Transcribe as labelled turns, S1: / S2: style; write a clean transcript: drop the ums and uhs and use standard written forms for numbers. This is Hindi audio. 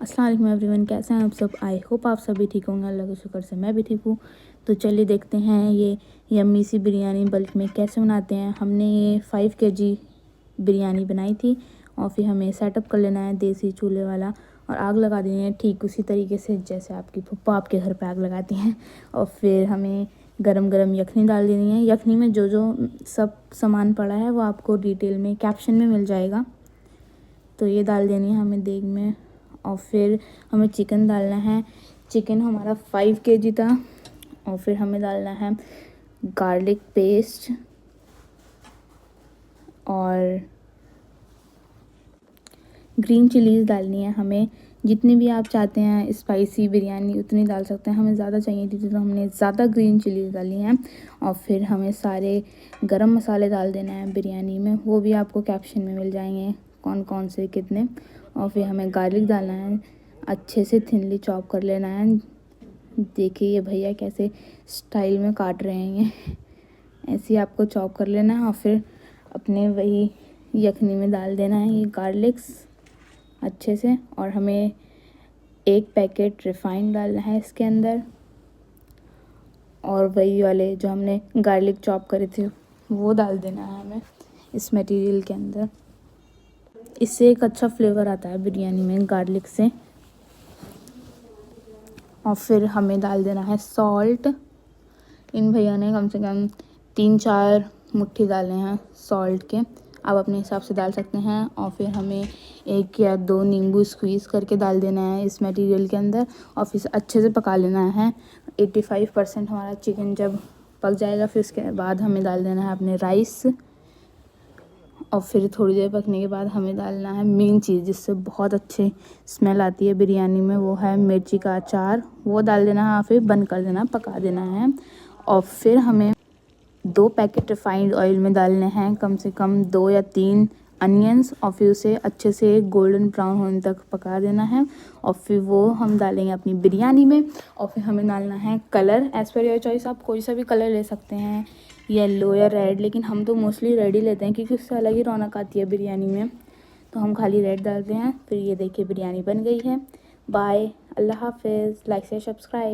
S1: अस्सलाम वालेकुम एवरीवन, कैसे हैं आप सब। आई होप आप सभी ठीक होंगे। अल्लाह के शुक्र से मैं भी ठीक हूँ। तो चलिए देखते हैं ये यम्मी सी बिरयानी बल्क में कैसे बनाते हैं। हमने ये 5 kg बिरयानी बनाई थी और फिर हमें सेटअप कर लेना है देसी चूल्हे वाला और आग लगा देनी है ठीक उसी तरीके से जैसे आपकी पप्पा आपके घर पे आग लगाती हैं। और फिर हमें गरम गरम यखनी डाल देनी है। यखनी में जो जो सब सामान पड़ा है वो आपको डिटेल में कैप्शन में मिल जाएगा। तो ये डाल देनी है हमें देग में और फिर हमें चिकन डालना है। चिकन हमारा 5 kg था। और फिर हमें डालना है गार्लिक पेस्ट और ग्रीन चिलीज़ डालनी है हमें। जितनी भी आप चाहते हैं स्पाइसी बिरयानी उतनी डाल सकते हैं। हमें ज़्यादा चाहिए थी तो हमने ज़्यादा ग्रीन चिलीज़ डाली हैं। और फिर हमें सारे गरम मसाले डाल देना है बिरयानी में, वो भी आपको कैप्शन में मिल जाएंगे कौन कौन से कितने। और फिर हमें गार्लिक डालना है, अच्छे से थिनली चॉप कर लेना है। देखिए ये भैया कैसे स्टाइल में काट रहे हैं, ये ऐसे ही आपको चॉप कर लेना है। और फिर अपने वही यखनी में डाल देना है ये गार्लिक्स अच्छे से। और हमें 1 पैकेट रिफाइंड डालना है इसके अंदर और वही वाले जो हमने गार्लिक चॉप करे थे वो डाल देना है हमें इस मटेरियल के अंदर। इससे एक अच्छा फ्लेवर आता है बिरयानी में गार्लिक से। और फिर हमें डाल देना है सॉल्ट। इन भैया ने कम से कम 3-4 मुट्ठी डाले हैं सॉल्ट के, आप अपने हिसाब से डाल सकते हैं। और फिर हमें 1 या 2 नींबू स्क्वीज़ करके डाल देना है इस मटेरियल के अंदर और फिर अच्छे से पका लेना है। 85% हमारा चिकन जब पक जाएगा फिर उसके बाद हमें डाल देना है अपने राइस। और फिर थोड़ी देर पकने के बाद हमें डालना है मेन चीज़ जिससे बहुत अच्छी स्मेल आती है बिरयानी में, वो है मिर्ची का अचार। वो डाल देना है और फिर बंद कर देना, पका देना है। और फिर हमें 2 पैकेट रिफाइंड ऑयल में डालने हैं कम से कम 2 या 3 अनियंस और फिर उसे अच्छे से गोल्डन ब्राउन होने तक पका देना है। और फिर वो हम डालेंगे अपनी बिरयानी में। और फिर हमें डालना है colour as per your choice, आप कोई सा भी कलर ले सकते हैं, येलो या रेड, लेकिन हम तो मोस्टली रेड ही लेते हैं क्योंकि उससे अलग ही रौनक आती है बिरयानी में। तो हम खाली रेड डालते हैं। फिर ये देखिए बिरयानी बन गई है। बाय, अल्लाह हाफिज़, लाइक से सब्सक्राइब।